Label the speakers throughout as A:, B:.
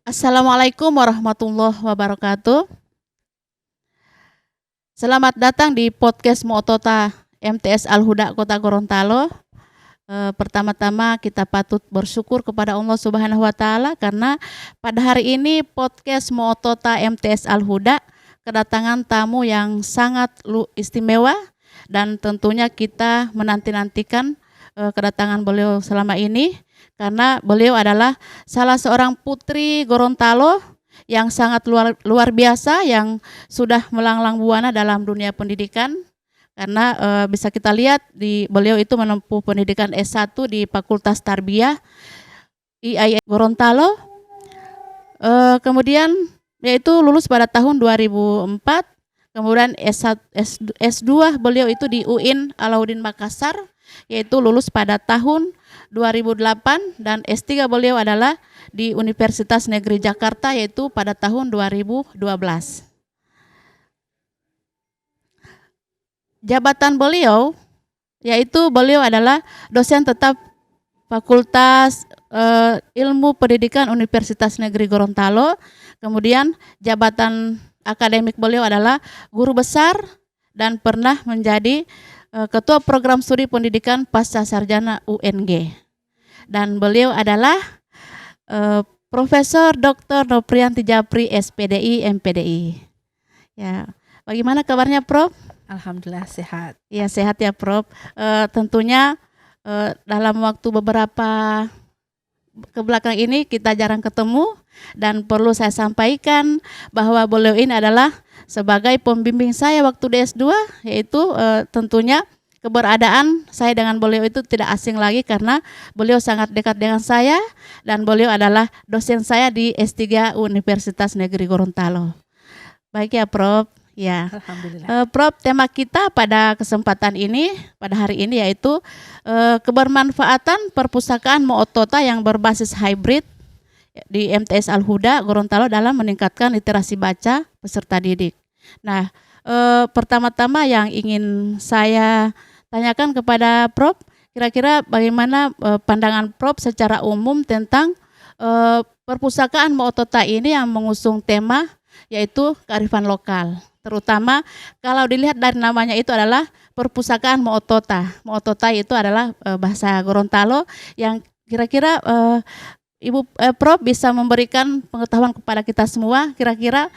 A: Assalamualaikum warahmatullahi wabarakatuh. Selamat datang di podcast Muotota MTS Al-Huda Kota Gorontalo. Pertama-tama kita patut bersyukur kepada Allah Subhanahu wa taala karena pada hari ini podcast Muotota MTS Al-Huda kedatangan tamu yang sangat istimewa dan tentunya kita menanti-nantikan kedatangan beliau selama ini karena beliau adalah salah seorang putri Gorontalo yang sangat luar biasa yang sudah melanglang buana dalam dunia pendidikan karena bisa kita lihat di beliau itu menempuh pendidikan S1 di Fakultas Tarbiyah IAIN Gorontalo, kemudian yaitu lulus pada tahun 2004, kemudian S2 beliau itu di UIN Alauddin Makassar yaitu lulus pada tahun 2008 dan S3 beliau adalah di Universitas Negeri Jakarta yaitu pada tahun 2012. Jabatan beliau yaitu beliau adalah dosen tetap Fakultas Ilmu Pendidikan Universitas Negeri Gorontalo. Kemudian jabatan akademik beliau adalah guru besar dan pernah menjadi Ketua Program Studi Pendidikan Pasca Sarjana UNG. Dan beliau adalah Profesor Dr. Noprianti Japri SPDI MPDI. Ya, bagaimana kabarnya Prof?
B: Alhamdulillah sehat.
A: Ya sehat ya Prof. Tentunya dalam waktu beberapa ke belakang ini kita jarang ketemu dan perlu saya sampaikan bahwa beliau ini adalah sebagai pembimbing saya waktu di S2 yaitu tentunya keberadaan saya dengan beliau itu tidak asing lagi karena beliau sangat dekat dengan saya dan beliau adalah dosen saya di S3 Universitas Negeri Gorontalo. Baik ya Prof. Ya,
B: Alhamdulillah.
A: Prof, tema kita pada kesempatan ini, pada hari ini yaitu kebermanfaatan perpustakaan Muotota yang berbasis hybrid di MTS Al-Huda Gorontalo dalam meningkatkan literasi baca peserta didik. Nah, pertama-tama yang ingin saya tanyakan kepada Prof, kira-kira bagaimana pandangan Prof secara umum tentang perpustakaan Muotota ini yang mengusung tema yaitu kearifan lokal. Terutama kalau dilihat dari namanya itu adalah perpustakaan Muotota. Muotota itu adalah bahasa Gorontalo yang kira-kira Ibu Prof bisa memberikan pengetahuan kepada kita semua. Kira-kira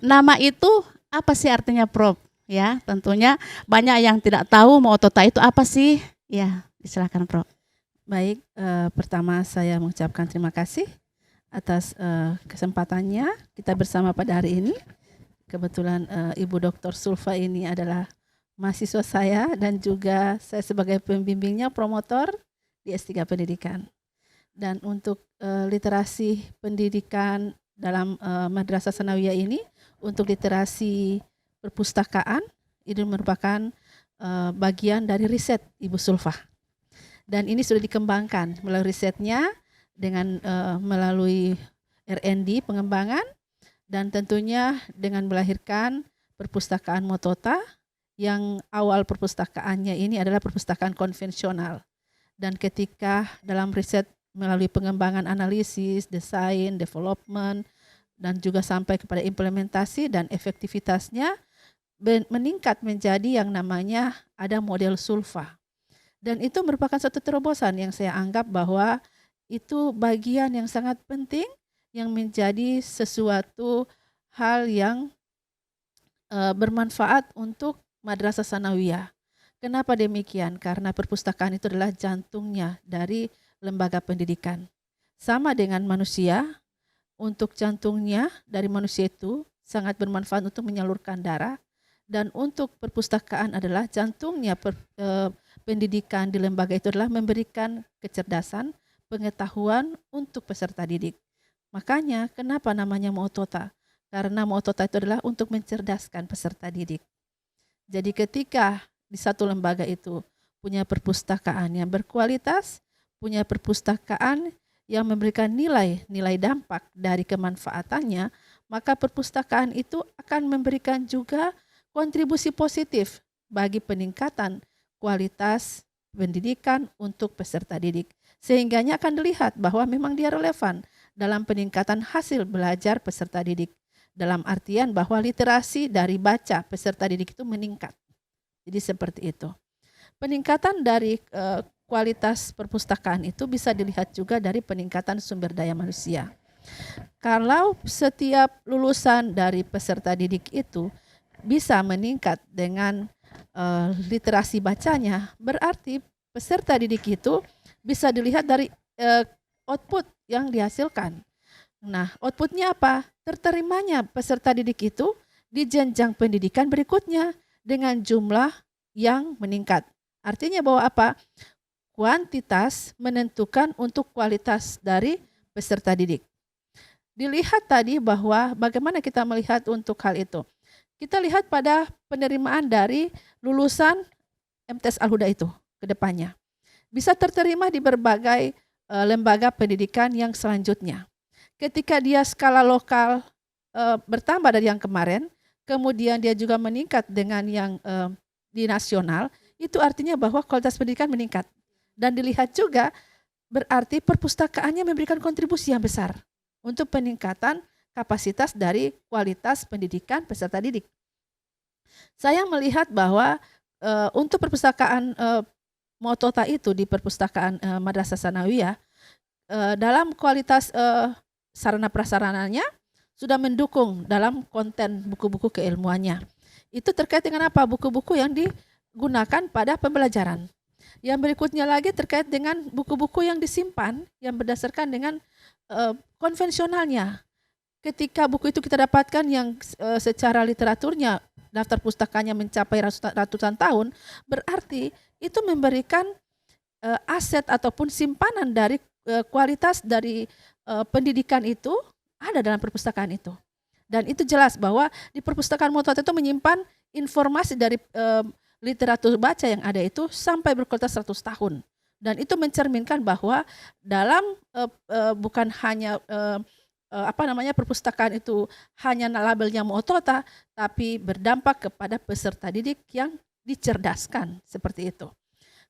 A: nama itu apa sih artinya Prof? Ya, tentunya banyak yang tidak tahu Muotota itu apa sih? Ya, silakan Prof.
B: Baik, pertama saya mengucapkan terima kasih atas kesempatannya kita bersama pada hari ini. Kebetulan Ibu Dr. Sulfa ini adalah mahasiswa saya dan juga saya sebagai pembimbingnya promotor di S3 Pendidikan. Dan untuk literasi pendidikan dalam Madrasah Sanawiyah ini, untuk literasi perpustakaan, ini merupakan bagian dari riset Ibu Sulfa. Dan ini sudah dikembangkan melalui risetnya dengan melalui R&D pengembangan dan tentunya dengan melahirkan perpustakaan Muotota yang awal perpustakaannya ini adalah perpustakaan konvensional. Dan ketika dalam riset melalui pengembangan analisis, desain, development, dan juga sampai kepada implementasi dan efektivitasnya meningkat menjadi yang namanya ada model sulfa. Dan itu merupakan satu terobosan yang saya anggap bahwa itu bagian yang sangat penting yang menjadi sesuatu hal yang bermanfaat untuk Madrasah Sanawiyah. Kenapa demikian? Karena perpustakaan itu adalah jantungnya dari lembaga pendidikan. Sama dengan manusia, untuk jantungnya dari manusia itu sangat bermanfaat untuk menyalurkan darah, dan untuk perpustakaan adalah jantungnya pendidikan di lembaga itu adalah memberikan kecerdasan, pengetahuan untuk peserta didik. Makanya kenapa namanya Muotota? Karena Muotota itu adalah untuk mencerdaskan peserta didik. Jadi ketika di satu lembaga itu punya perpustakaan yang berkualitas, punya perpustakaan yang memberikan nilai dampak dari kemanfaatannya, maka perpustakaan itu akan memberikan juga kontribusi positif bagi peningkatan kualitas pendidikan untuk peserta didik. Sehingganya akan dilihat bahwa memang dia relevan dalam peningkatan hasil belajar peserta didik. Dalam artian bahwa literasi dari baca peserta didik itu meningkat. Jadi seperti itu. Peningkatan dari kualitas perpustakaan itu bisa dilihat juga dari peningkatan sumber daya manusia. Kalau setiap lulusan dari peserta didik itu bisa meningkat dengan literasi bacanya, berarti peserta didik itu bisa dilihat dari output yang dihasilkan. Nah, outputnya apa? Terterimanya peserta didik itu di jenjang pendidikan berikutnya dengan jumlah yang meningkat. Artinya bahwa apa? Kuantitas menentukan untuk kualitas dari peserta didik. Dilihat tadi bahwa bagaimana kita melihat untuk hal itu. Kita lihat pada penerimaan dari lulusan MTS Al-Huda itu ke depannya. Bisa terterima di berbagai lembaga pendidikan yang selanjutnya. Ketika dia skala lokal bertambah dari yang kemarin, kemudian dia juga meningkat dengan yang di nasional, itu artinya bahwa kualitas pendidikan meningkat. Dan dilihat juga berarti perpustakaannya memberikan kontribusi yang besar untuk peningkatan kapasitas dari kualitas pendidikan peserta didik. Saya melihat bahwa untuk perpustakaan Mu'ottota itu di perpustakaan Madrasah Tsanawiyah dalam kualitas sarana prasarananya sudah mendukung dalam konten buku-buku keilmuannya. Itu terkait dengan apa? Buku-buku yang digunakan pada pembelajaran. Yang berikutnya lagi terkait dengan buku-buku yang disimpan yang berdasarkan dengan konvensionalnya. Ketika buku itu kita dapatkan yang secara literaturnya daftar pustakanya mencapai ratusan tahun, berarti itu memberikan aset ataupun simpanan dari kualitas dari pendidikan itu ada dalam perpustakaan itu. Dan itu jelas bahwa di perpustakaan Mu'ottota itu menyimpan informasi dari literatur baca yang ada itu sampai berkualitas 100 tahun. Dan itu mencerminkan bahwa dalam bukan hanya perpustakaan itu hanya labelnya Mu'ottota, tapi berdampak kepada peserta didik yang dicerdaskan seperti itu.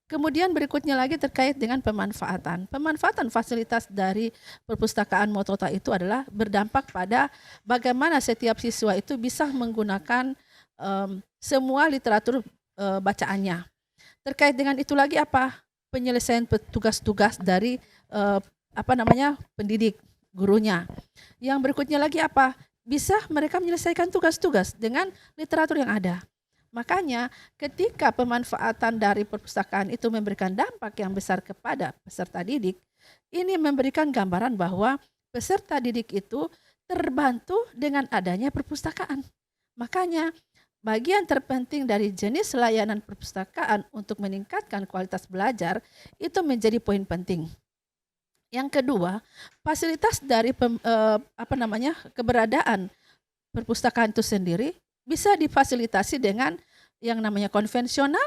B: Kemudian berikutnya lagi terkait dengan pemanfaatan. Pemanfaatan fasilitas dari perpustakaan Mu'ottota itu adalah berdampak pada bagaimana setiap siswa itu bisa menggunakan semua literatur bacaannya. Terkait dengan itu lagi apa? Penyelesaian tugas-tugas dari pendidik, gurunya. Yang berikutnya lagi apa? Bisa mereka menyelesaikan tugas-tugas dengan literatur yang ada. Makanya ketika pemanfaatan dari perpustakaan itu memberikan dampak yang besar kepada peserta didik, ini memberikan gambaran bahwa peserta didik itu terbantu dengan adanya perpustakaan. Makanya bagian terpenting dari jenis layanan perpustakaan untuk meningkatkan kualitas belajar itu menjadi poin penting. Yang kedua, fasilitas dari keberadaan perpustakaan itu sendiri bisa difasilitasi dengan yang namanya konvensional.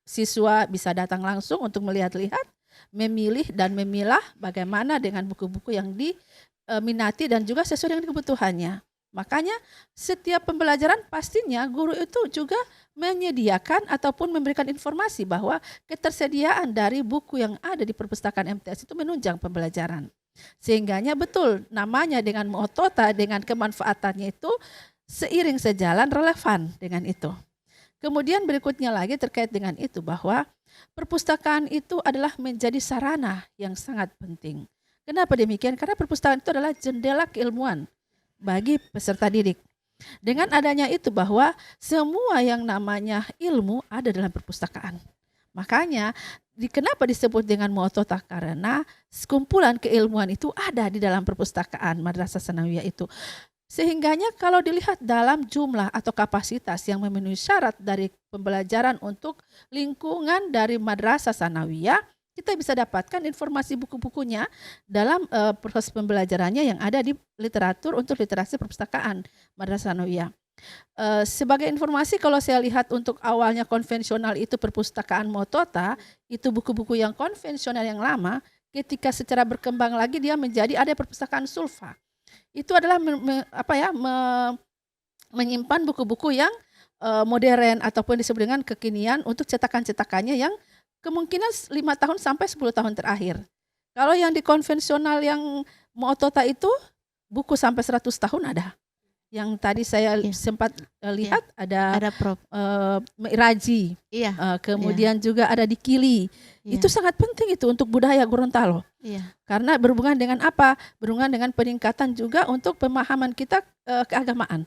B: Siswa bisa datang langsung untuk melihat-lihat, memilih dan memilah bagaimana dengan buku-buku yang diminati dan juga sesuai dengan kebutuhannya. Makanya setiap pembelajaran pastinya guru itu juga menyediakan ataupun memberikan informasi bahwa ketersediaan dari buku yang ada di perpustakaan MTS itu menunjang pembelajaran. Sehingganya betul namanya dengan Mu'ottota dengan kemanfaatannya itu seiring sejalan relevan dengan itu. Kemudian berikutnya lagi terkait dengan itu bahwa perpustakaan itu adalah menjadi sarana yang sangat penting. Kenapa demikian? Karena perpustakaan itu adalah jendela keilmuan bagi peserta didik. Dengan adanya itu bahwa semua yang namanya ilmu ada dalam perpustakaan. Makanya kenapa disebut dengan Mu'ottota? Karena sekumpulan keilmuan itu ada di dalam perpustakaan Madrasah Tsanawiyah itu. Sehingganya kalau dilihat dalam jumlah atau kapasitas yang memenuhi syarat dari pembelajaran untuk lingkungan dari Madrasah Tsanawiyah, kita bisa dapatkan informasi buku-bukunya dalam proses pembelajarannya yang ada di literatur untuk literasi perpustakaan Madrasah Tsanawiyah. Sebagai informasi, kalau saya lihat untuk awalnya konvensional itu perpustakaan Mu'ottota, itu buku-buku yang konvensional yang lama, ketika secara berkembang lagi dia menjadi ada perpustakaan Sulfa. Itu adalah menyimpan buku-buku yang modern ataupun disebut dengan kekinian untuk cetakan-cetakannya yang kemungkinan 5 tahun sampai 10 tahun terakhir. Kalau yang di konvensional yang Mu'otota itu buku sampai 100 tahun ada. Yang tadi saya
A: Iya.
B: sempat lihat ada
A: Ada Prof.
B: Mi'raji,
A: Iya,
B: kemudian juga ada di Kili.
A: iya,
B: Itu sangat penting itu untuk budaya Gorontalo.
A: iya,
B: Karena berhubungan dengan apa? Berhubungan dengan peningkatan juga untuk pemahaman kita keagamaan.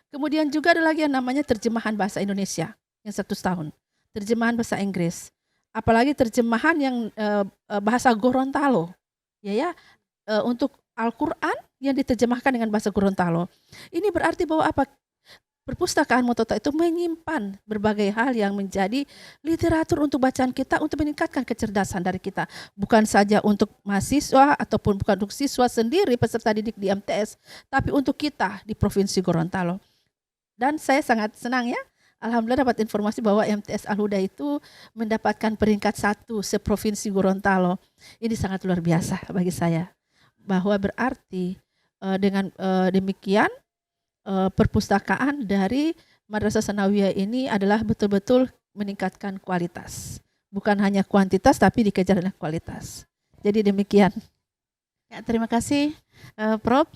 B: Kemudian juga ada lagi yang namanya terjemahan bahasa Indonesia yang 100 tahun. Terjemahan bahasa Inggris. Apalagi terjemahan yang bahasa Gorontalo. Untuk Al-Quran yang diterjemahkan dengan bahasa Gorontalo. Ini berarti bahwa apa? Perpustakaan Mu'otota itu menyimpan berbagai hal yang menjadi literatur untuk bacaan kita untuk meningkatkan kecerdasan dari kita. Bukan saja untuk mahasiswa ataupun bukan untuk siswa sendiri peserta didik di MTS, tapi untuk kita di Provinsi Gorontalo. Dan saya sangat senang ya, alhamdulillah dapat informasi bahwa MTS Al-Huda itu mendapatkan peringkat 1 seprovinsi Gorontalo. Ini sangat luar biasa bagi saya. Bahwa berarti dengan demikian perpustakaan dari Madrasah Sanawiyah ini adalah betul-betul meningkatkan kualitas. Bukan hanya kuantitas tapi dikejar dengan kualitas. Jadi demikian.
A: Ya, terima kasih Prof.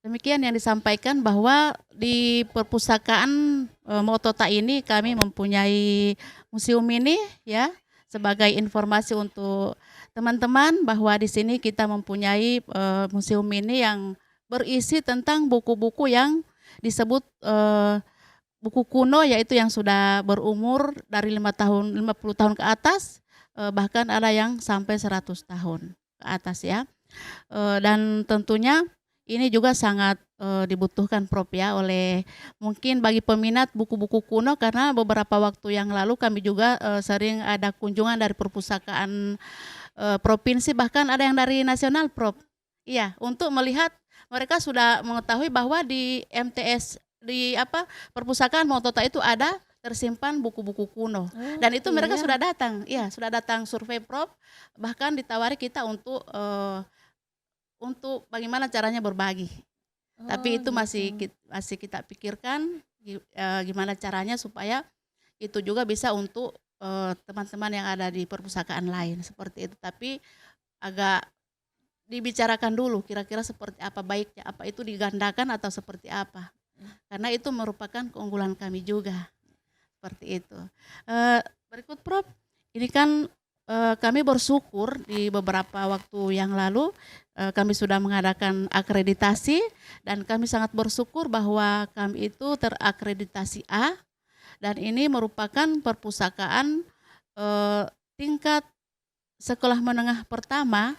A: Demikian yang disampaikan bahwa di perpustakaan Mu'otota ini kami mempunyai museum ini ya, sebagai informasi untuk teman-teman bahwa di sini kita mempunyai museum ini yang berisi tentang buku-buku yang disebut buku kuno, yaitu yang sudah berumur dari 50 tahun ke atas, bahkan ada yang sampai 100 tahun ke atas ya. Dan tentunya ini juga sangat dibutuhkan Prof ya, oleh mungkin bagi peminat buku-buku kuno, karena beberapa waktu yang lalu kami juga sering ada kunjungan dari perpustakaan provinsi, bahkan ada yang dari nasional Prof. Iya, untuk melihat mereka sudah mengetahui bahwa di MTS di perpustakaan Mu'otota itu ada tersimpan buku-buku kuno. Dan itu mereka sudah datang, iya sudah datang survei Prof. Bahkan ditawari kita untuk bagaimana caranya berbagi. Tapi itu masih kita pikirkan gimana caranya supaya itu juga bisa untuk teman-teman yang ada di perpustakaan lain seperti itu. Tapi agak dibicarakan dulu kira-kira seperti apa baiknya, apa itu digandakan atau seperti apa. Karena itu merupakan keunggulan kami juga. Seperti itu. Berikut Prof, ini kan kami bersyukur di beberapa waktu yang lalu kami sudah mengadakan akreditasi, dan kami sangat bersyukur bahwa kami itu terakreditasi A, dan ini merupakan perpustakaan tingkat sekolah menengah pertama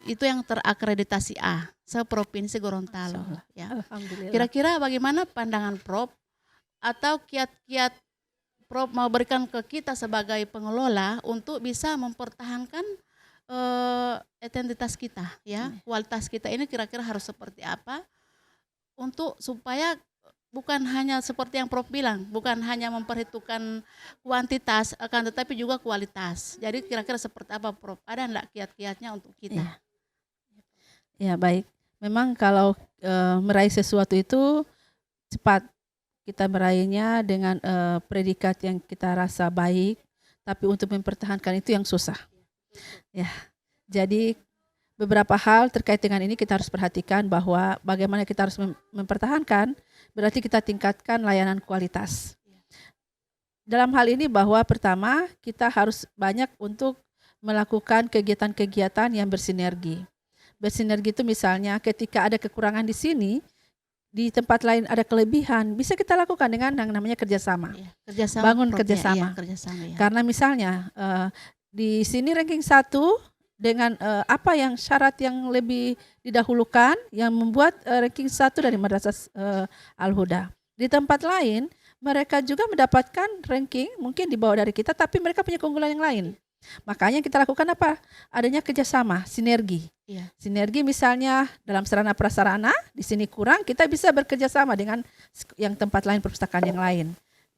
A: itu yang terakreditasi A seprovinsi Gorontalo ya.
B: Alhamdulillah.
A: Kira-kira bagaimana pandangan Prof atau kiat-kiat Prof mau berikan ke kita sebagai pengelola untuk bisa mempertahankan identitas kita ya, kualitas kita ini kira-kira harus seperti apa untuk supaya bukan hanya seperti yang Prof bilang, bukan hanya memperhitungkan kuantitas, akan tetapi juga kualitas. Jadi kira-kira seperti apa Prof? Ada enggak kiat-kiatnya untuk kita?
B: Ya baik, memang kalau meraih sesuatu itu cepat. Kita meraihnya dengan predikat yang kita rasa baik, tapi untuk mempertahankan itu yang susah. Ya, jadi beberapa hal terkait dengan ini kita harus perhatikan bahwa bagaimana kita harus mempertahankan, berarti kita tingkatkan layanan kualitas. Dalam hal ini bahwa pertama kita harus banyak untuk melakukan kegiatan-kegiatan yang bersinergi. Bersinergi itu misalnya ketika ada kekurangan di sini, di tempat lain ada kelebihan, bisa kita lakukan dengan yang namanya kerjasama.
A: Kerjasama,
B: bangun
A: Prof,
B: kerjasama.
A: Kerjasama ya.
B: Karena misalnya di sini ranking 1 dengan apa yang syarat yang lebih didahulukan yang membuat ranking 1 dari Madrasah Al-Huda. Di tempat lain mereka juga mendapatkan ranking mungkin di bawah dari kita, tapi mereka punya keunggulan yang lain. Makanya kita lakukan apa? Adanya kerjasama, sinergi.
A: Iya.
B: Sinergi misalnya dalam sarana prasarana, di sini kurang, kita bisa bekerja sama dengan yang tempat lain, perpustakaan yang lain.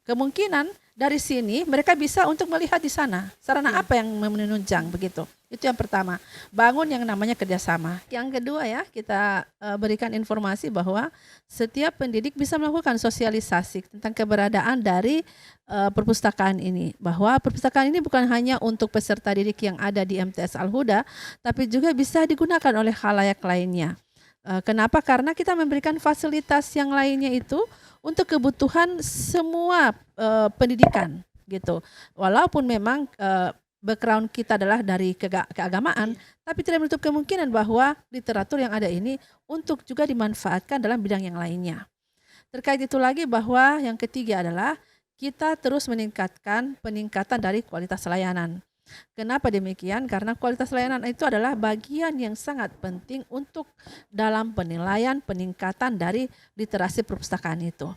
B: kemungkinan dari sini mereka bisa untuk melihat di sana sarana
A: Ya.
B: apa yang menunjang begitu. Itu yang pertama, bangun yang namanya kerjasama. Yang kedua ya, kita berikan informasi bahwa setiap pendidik bisa melakukan sosialisasi tentang keberadaan dari perpustakaan ini. Bahwa perpustakaan ini bukan hanya untuk peserta didik yang ada di MTS Al-Huda, tapi juga bisa digunakan oleh khalayak lainnya. Kenapa? Karena kita memberikan fasilitas yang lainnya itu untuk kebutuhan semua pendidikan gitu. Walaupun memang background kita adalah dari keagamaan, tapi tidak menutup kemungkinan bahwa literatur yang ada ini untuk juga dimanfaatkan dalam bidang yang lainnya. Terkait itu lagi bahwa yang ketiga adalah kita terus peningkatan dari kualitas layanan. Kenapa demikian? Karena kualitas layanan itu adalah bagian yang sangat penting untuk dalam penilaian peningkatan dari literasi perpustakaan itu.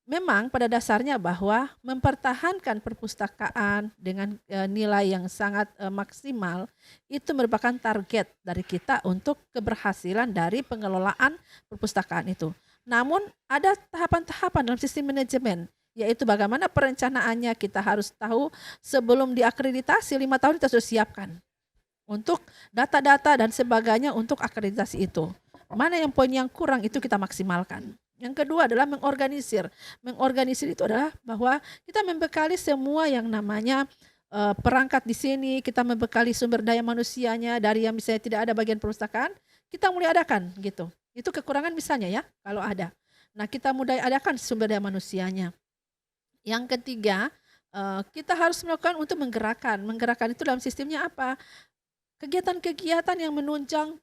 B: Memang pada dasarnya bahwa mempertahankan perpustakaan dengan nilai yang sangat maksimal itu merupakan target dari kita untuk keberhasilan dari pengelolaan perpustakaan itu. Namun ada tahapan-tahapan dalam sistem manajemen, yaitu bagaimana perencanaannya kita harus tahu sebelum diakreditasi 5 tahun kita sudah siapkan untuk data-data dan sebagainya untuk akreditasi itu. Mana yang poin yang kurang itu kita maksimalkan. Yang kedua adalah mengorganisir. Mengorganisir itu adalah bahwa kita membekali semua yang namanya perangkat di sini, kita membekali sumber daya manusianya dari yang misalnya tidak ada bagian perpustakaan, kita mulai adakan gitu. Itu kekurangan misalnya ya, kalau ada. Nah, kita mulai adakan sumber daya manusianya. Yang ketiga, kita harus melakukan untuk menggerakkan. Menggerakkan itu dalam sistemnya apa? Kegiatan-kegiatan yang menunjang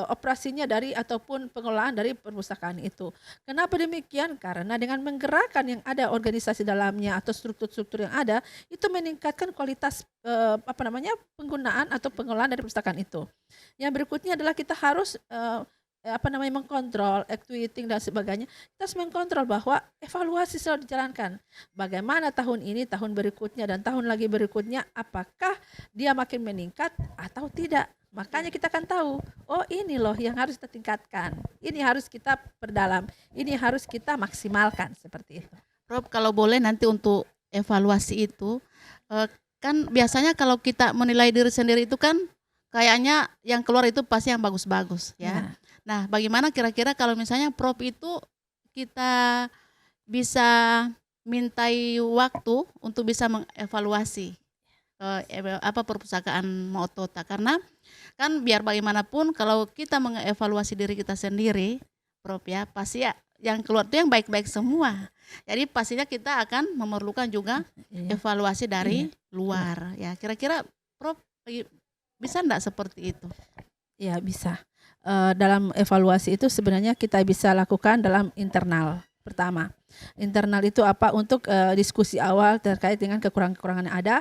B: operasinya dari ataupun pengelolaan dari perpustakaan itu. Kenapa demikian? Karena dengan menggerakkan yang ada organisasi dalamnya atau struktur-struktur yang ada, itu meningkatkan kualitas penggunaan atau pengelolaan dari perpustakaan itu. Yang berikutnya adalah kita harus mengkontrol tweeting dan sebagainya. Kita harus mengkontrol bahwa evaluasi selalu dijalankan. Bagaimana tahun ini, tahun berikutnya dan tahun lagi berikutnya, apakah dia makin meningkat atau tidak. Makanya kita akan tahu, oh ini loh yang harus kita tingkatkan, ini harus kita perdalam, ini harus kita maksimalkan, seperti itu.
A: Prof, kalau boleh nanti untuk evaluasi itu, kan biasanya kalau kita menilai diri sendiri itu kan kayaknya yang keluar itu pasti yang bagus-bagus ya. Nah, bagaimana kira-kira kalau misalnya Prof itu kita bisa mintai waktu untuk bisa mengevaluasi perpustakaan Mootota, karena kan biar bagaimanapun kalau kita mengevaluasi diri kita sendiri, Prof ya, pasti ya yang keluar itu yang baik-baik semua. Jadi pastinya kita akan memerlukan juga evaluasi dari luar. Ya, kira-kira Prof bisa enggak seperti itu?
B: Ya, bisa. Dalam evaluasi itu sebenarnya kita bisa lakukan dalam internal. Pertama, internal itu apa? Untuk diskusi awal terkait dengan kekurangan-kekurangan yang ada.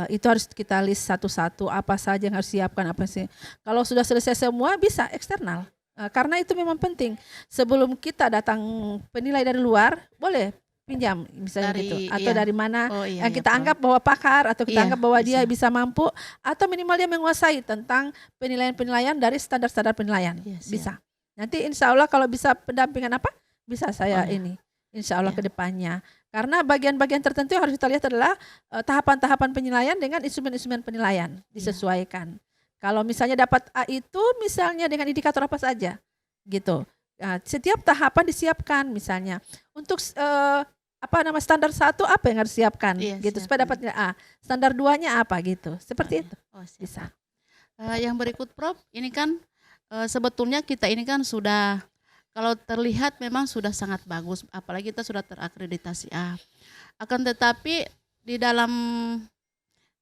B: Itu harus kita list satu-satu apa saja yang harus siapkan, apa sih. Kalau sudah selesai semua bisa eksternal. Karena itu memang penting. Sebelum kita datang penilai dari luar, boleh pinjam misalnya gitu, atau dari mana yang kita anggap bahwa pakar atau kita anggap bahwa dia bisa mampu, atau minimal dia menguasai tentang penilaian-penilaian dari standar-standar penilaian. Bisa. Nanti insya Allah kalau bisa pendampingan apa, bisa saya ini insya Allah ke depannya. Karena bagian-bagian tertentu yang harus kita lihat adalah tahapan-tahapan penilaian dengan instrumen-instrumen penilaian disesuaikan. Kalau misalnya dapat A itu misalnya dengan indikator apa saja gitu. Nah, setiap tahapan disiapkan misalnya untuk standar 1 apa yang harus disiapkan gitu supaya dapat nilai A. Standar 2-nya apa gitu. Seperti itu. Bisa.
A: Yang berikut Prof, ini kan sebetulnya kita ini kan sudah, kalau terlihat memang sudah sangat bagus, apalagi kita sudah terakreditasi A. Akan tetapi di dalam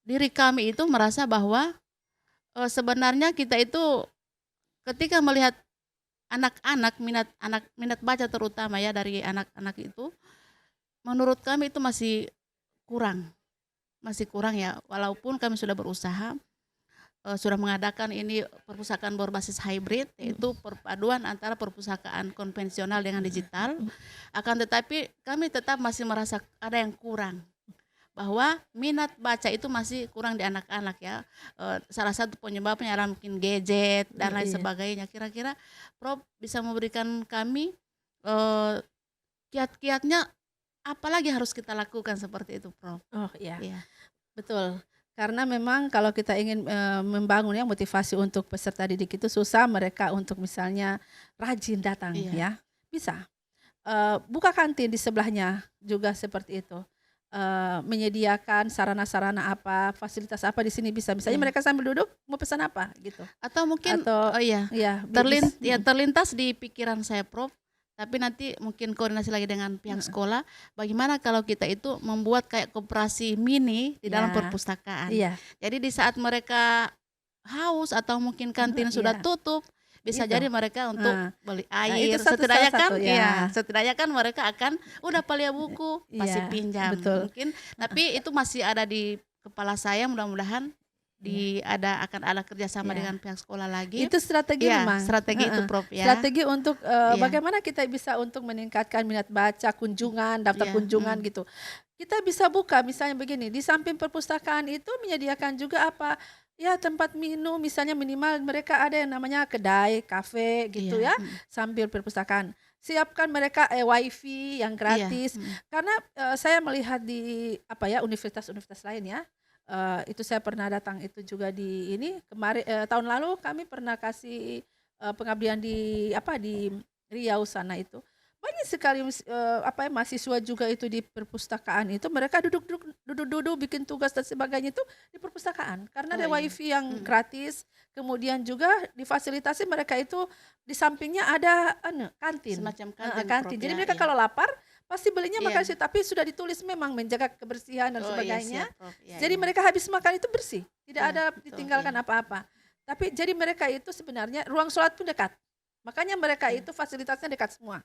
A: diri kami itu merasa bahwa sebenarnya kita itu ketika melihat anak-anak, minat baca terutama ya dari anak-anak itu, menurut kami itu masih kurang ya, walaupun kami sudah berusaha, sudah mengadakan ini perpustakaan berbasis hybrid, yaitu perpaduan antara perpustakaan konvensional dengan digital. Akan tetapi kami tetap masih merasa ada yang kurang, bahwa minat baca itu masih kurang di anak-anak ya. Salah satu penyebabnya adalah mungkin gadget dan lain sebagainya. Kira-kira Prof bisa memberikan kami kiat-kiatnya apalagi harus kita lakukan seperti itu, Prof?
B: Oh iya,
A: Iya,
B: betul. Karena memang kalau kita ingin membangun ya motivasi untuk peserta didik itu susah mereka untuk misalnya rajin datang
A: iya,
B: ya. Bisa. Buka kantin di sebelahnya juga seperti itu. Menyediakan sarana-sarana apa, fasilitas apa di sini bisa. Misalnya
A: iya.
B: mereka sambil duduk mau pesan apa gitu.
A: Atau mungkin,
B: Atau
A: oh iya,
B: ya
A: terlintas di pikiran saya, Prof. Tapi nanti mungkin koordinasi lagi dengan pihak sekolah, bagaimana kalau kita itu membuat kayak koperasi mini di dalam
B: ya,
A: perpustakaan.
B: iya,
A: Jadi di saat mereka haus atau mungkin kantin sudah
B: iya,
A: tutup, bisa
B: itu.
A: jadi mereka untuk
B: Nah,
A: beli
B: itu
A: air.
B: salah
A: Setidaknya kan,
B: satu ya.
A: setidaknya kan mereka akan udah palia buku pasti
B: Iya,
A: pinjam.
B: betul.
A: Mungkin, tapi itu masih ada di kepala saya. Mudah-mudahan akan ada kerjasama
B: Iya.
A: dengan pihak sekolah lagi.
B: Itu strategi
A: Ya,
B: memang.
A: strategi itu, Prof, ya.
B: Strategi untuk
A: Iya.
B: bagaimana kita bisa untuk meningkatkan minat baca, kunjungan, daftar
A: Iya,
B: kunjungan gitu. Kita bisa buka misalnya begini, di samping perpustakaan itu menyediakan juga apa, ya tempat minum misalnya minimal mereka ada yang namanya kedai, kafe gitu
A: Iya,
B: ya, sambil perpustakaan. Siapkan mereka wifi yang gratis. Karena saya melihat di universitas-universitas lain ya, itu saya pernah datang itu juga di ini kemarin tahun lalu kami pernah kasih pengabdian di Riau sana itu. Banyak sekali mahasiswa juga itu di perpustakaan itu mereka duduk-duduk bikin tugas dan sebagainya itu di perpustakaan karena
A: Oh,
B: ada
A: iya.
B: wifi yang gratis, kemudian juga difasilitasi mereka itu di sampingnya ada kantin.
A: Semacam
B: Kantin.
A: kantin, Prof,
B: Jadi
A: ya,
B: mereka
A: iya.
B: kalau lapar pasti belinya
A: Iya.
B: makan di situ, tapi sudah ditulis memang menjaga kebersihan dan
A: Oh, iya,
B: sebagainya.
A: siap, Prof. Iya,
B: Jadi
A: iya.
B: mereka habis makan itu bersih, tidak
A: Iya,
B: ada
A: betul,
B: ditinggalkan
A: iya.
B: apa-apa. Tapi jadi mereka itu sebenarnya ruang sholat pun dekat. Makanya mereka
A: Iya.
B: itu fasilitasnya dekat semua.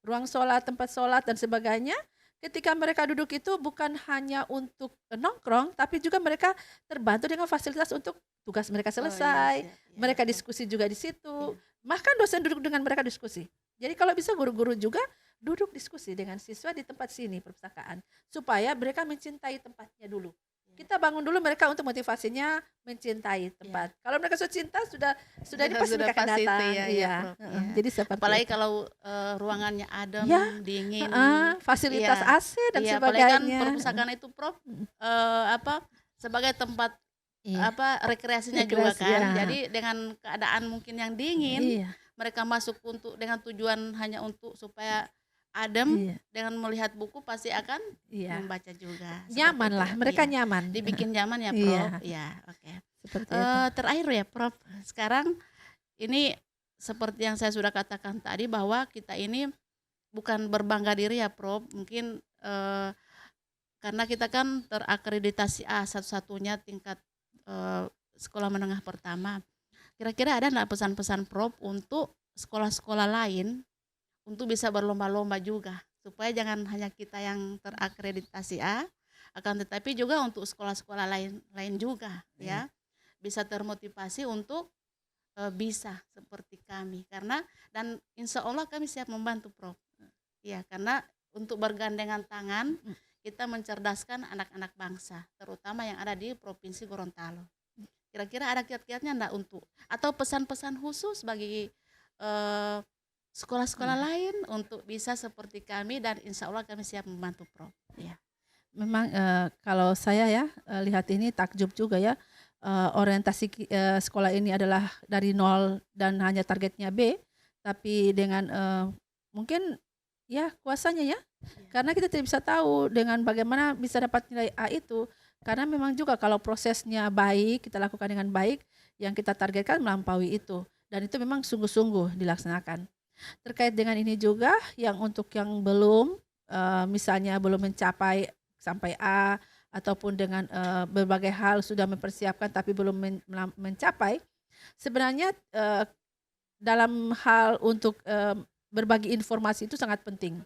B: Ruang sholat, tempat sholat dan sebagainya. Ketika mereka duduk itu bukan hanya untuk nongkrong, tapi juga mereka terbantu dengan fasilitas untuk tugas mereka selesai.
A: Oh, iya, siap. Iya,
B: Mereka
A: betul.
B: diskusi juga di situ.
A: Iya.
B: Bahkan dosen duduk dengan mereka diskusi. Jadi kalau bisa guru-guru juga duduk diskusi dengan siswa di tempat sini perpustakaan supaya mereka mencintai tempatnya dulu. Kita bangun dulu mereka untuk motivasinya mencintai tempat. Kalau mereka sudah cinta sudah ini pasti
A: Sudah
B: mereka akan
A: pasti itu,
B: datang.
A: ya,
B: Iya.
A: Prof. Iya.
B: Jadi seperti
A: Apalagi
B: itu.
A: kalau ruangannya adem,
B: Ya,
A: dingin.
B: fasilitas
A: Iya.
B: AC dan
A: Iya, apalagi kan
B: sebagainya.
A: perpustakaan itu, Prof, sebagai tempat
B: Iya.
A: rekreasinya juga
B: Rekreasi,
A: kan.
B: ya.
A: Jadi dengan keadaan mungkin yang dingin,
B: Iya.
A: mereka masuk dengan tujuan hanya untuk supaya adem,
B: Iya.
A: dengan melihat buku pasti akan
B: Iya.
A: membaca juga.
B: Nyaman
A: Seperti itu
B: lah,
A: ya.
B: mereka
A: Iya.
B: nyaman.
A: Dibikin nyaman ya,
B: Iya.
A: Prof. Iya, oke.
B: Seperti itu.
A: Terakhir ya, Prof. Sekarang ini seperti yang saya sudah katakan tadi bahwa kita ini bukan berbangga diri ya, Prof. Mungkin karena kita kan terakreditasi A satu-satunya tingkat sekolah menengah pertama. Kira-kira ada nggak pesan-pesan Prof untuk sekolah-sekolah lain untuk bisa berlomba-lomba juga supaya jangan hanya kita yang terakreditasi A, akan tetapi juga untuk sekolah-sekolah lain juga ya bisa termotivasi untuk bisa seperti kami dan insya Allah kami siap membantu, Prof. Ya, karena untuk bergandengan tangan kita mencerdaskan anak-anak bangsa terutama yang ada di Provinsi Gorontalo. Kira-kira ada kiat-kiatnya enggak atau pesan-pesan khusus bagi sekolah-sekolah lain untuk bisa seperti kami dan insya Allah kami siap membantu, Prof. Ya.
B: Memang kalau saya ya lihat ini takjub juga ya, orientasi sekolah ini adalah dari nol dan hanya targetnya B, tapi dengan mungkin ya kuasanya ya, karena kita tidak bisa tahu dengan bagaimana bisa dapat nilai A itu, karena memang juga kalau prosesnya baik, kita lakukan dengan baik, yang kita targetkan melampaui itu, dan itu memang sungguh-sungguh dilaksanakan. Terkait dengan ini juga, yang untuk yang belum, misalnya belum mencapai sampai A, ataupun dengan berbagai hal sudah mempersiapkan tapi belum mencapai, sebenarnya dalam hal untuk berbagi informasi itu sangat penting.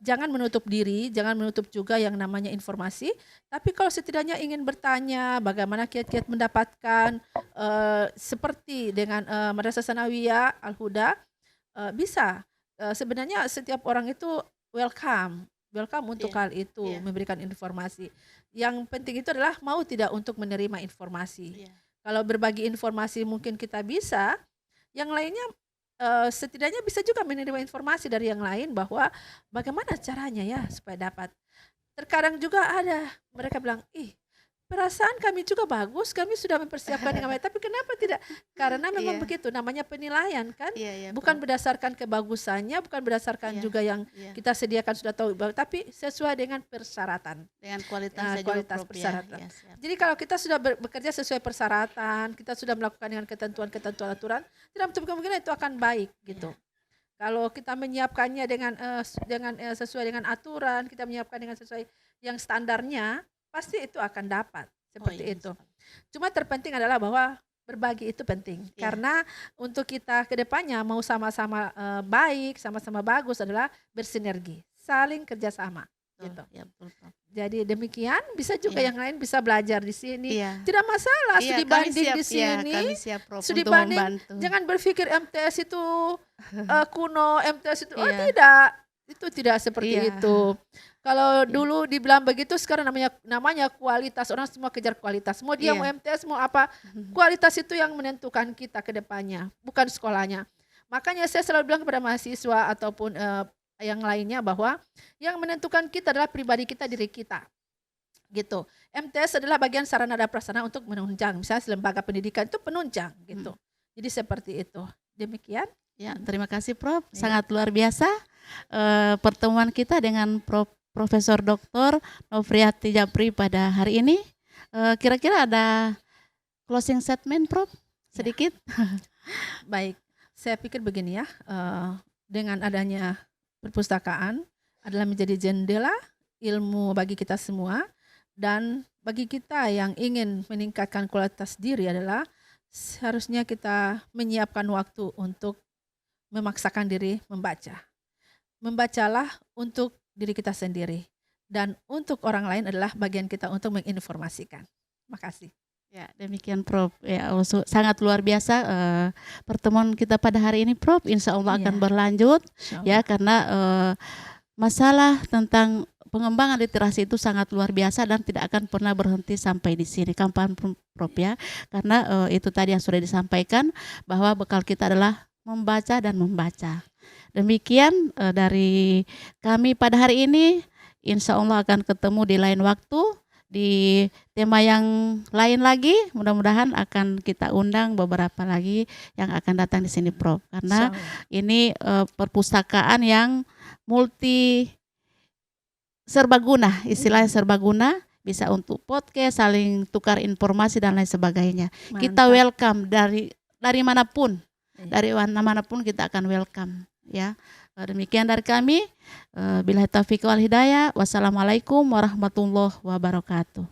B: Jangan menutup diri, jangan menutup juga yang namanya informasi, tapi kalau setidaknya ingin bertanya bagaimana kiat-kiat mendapatkan seperti dengan Madrasah Sanawiyah Al-Huda, bisa. Sebenarnya setiap orang itu welcome untuk hal itu, memberikan informasi. Yang penting itu adalah mau tidak untuk menerima informasi. Kalau berbagi informasi mungkin kita bisa, yang lainnya setidaknya bisa juga menerima informasi dari yang lain bahwa bagaimana caranya ya supaya dapat. Terkadang juga ada mereka bilang, "Ih, perasaan kami juga bagus, kami sudah mempersiapkan dengan baik, tapi kenapa tidak?" Karena memang
A: Iya,
B: begitu, namanya penilaian kan,
A: iya, iya,
B: bukan
A: Prof.
B: berdasarkan kebagusannya, bukan berdasarkan
A: Iya,
B: juga yang
A: iya.
B: kita sediakan sudah tahu, tapi sesuai dengan persyaratan.
A: Dengan kualitasnya juga,
B: Kualitas
A: Prof, ya.
B: persyaratan.
A: Iya, siap.
B: Jadi kalau kita sudah bekerja sesuai persyaratan, kita sudah melakukan dengan ketentuan-ketentuan aturan, tidak menutup kemungkinan itu akan baik gitu.
A: Iya.
B: Kalau kita menyiapkannya dengan sesuai dengan aturan, kita menyiapkan dengan sesuai yang standarnya, pasti itu akan dapat seperti
A: iya,
B: itu.
A: Prof.
B: Cuma terpenting adalah bahwa berbagi itu penting,
A: Iya.
B: karena untuk kita ke depannya mau sama-sama baik, sama-sama bagus adalah bersinergi, saling kerjasama.
A: Betul,
B: Gitu.
A: ya, betul, Prof.
B: Jadi demikian, bisa juga
A: Iya.
B: yang lain bisa belajar di sini.
A: Iya.
B: Tidak masalah
A: Iya,
B: studi
A: kami
B: banding
A: siap,
B: di
A: ya,
B: sini.
A: kami siap, Prof,
B: Studi
A: untuk
B: banding,
A: membantu.
B: jangan berpikir MTS itu kuno, MTS itu
A: Iya.
B: tidak. Itu tidak seperti
A: Iya.
B: itu. Kalau
A: Iya.
B: dulu dibilang begitu, sekarang namanya kualitas. Orang semua kejar kualitas. Mau dia
A: Iya.
B: mau MTS mau apa, kualitas itu yang menentukan kita ke depannya, bukan sekolahnya. Makanya saya selalu bilang kepada mahasiswa ataupun yang lainnya bahwa yang menentukan kita adalah pribadi kita, diri kita. Gitu. MTS adalah bagian sarana dan prasarana untuk menunjang. Misalnya lembaga pendidikan itu penunjang gitu. Jadi seperti itu. Demikian.
A: Ya, terima kasih, Prof.
B: Iya.
A: Sangat luar biasa pertemuan kita dengan Profesor Dr. Nofriati Japri pada hari ini. Kira-kira ada closing statement, Prof? Sedikit?
B: Baik, saya pikir begini ya, dengan adanya perpustakaan adalah menjadi jendela ilmu bagi kita semua, dan bagi kita yang ingin meningkatkan kualitas diri adalah seharusnya kita menyiapkan waktu untuk memaksakan diri membaca. Membacalah untuk diri kita sendiri, dan untuk orang lain adalah bagian kita untuk menginformasikan. Terima kasih.
A: Ya, demikian, Prof. Ya, sangat luar biasa pertemuan kita pada hari ini, Prof. Insya Allah akan
B: Iya.
A: berlanjut,
B: Insyaallah.
A: ya, karena masalah tentang pengembangan literasi itu sangat luar biasa dan tidak akan pernah berhenti sampai di sini kapanpun, Prof, ya, karena itu tadi yang sudah disampaikan bahwa bekal kita adalah membaca dan membaca. Demikian dari kami pada hari ini. Insya Allah akan ketemu di lain waktu di tema yang lain lagi. Mudah-mudahan akan kita undang beberapa lagi yang akan datang di sini, Prof, karena
B: Insyaallah.
A: ini perpustakaan yang multi serbaguna, istilahnya serbaguna, bisa untuk podcast, saling tukar informasi dan lain sebagainya. Kita
B: Mantap.
A: welcome dari manapun,
B: Iya.
A: dari manapun kita akan welcome, ya. Demikian dari kami. Billahi taufiq wal hidayah. Wassalamualaikum warahmatullahi wabarakatuh.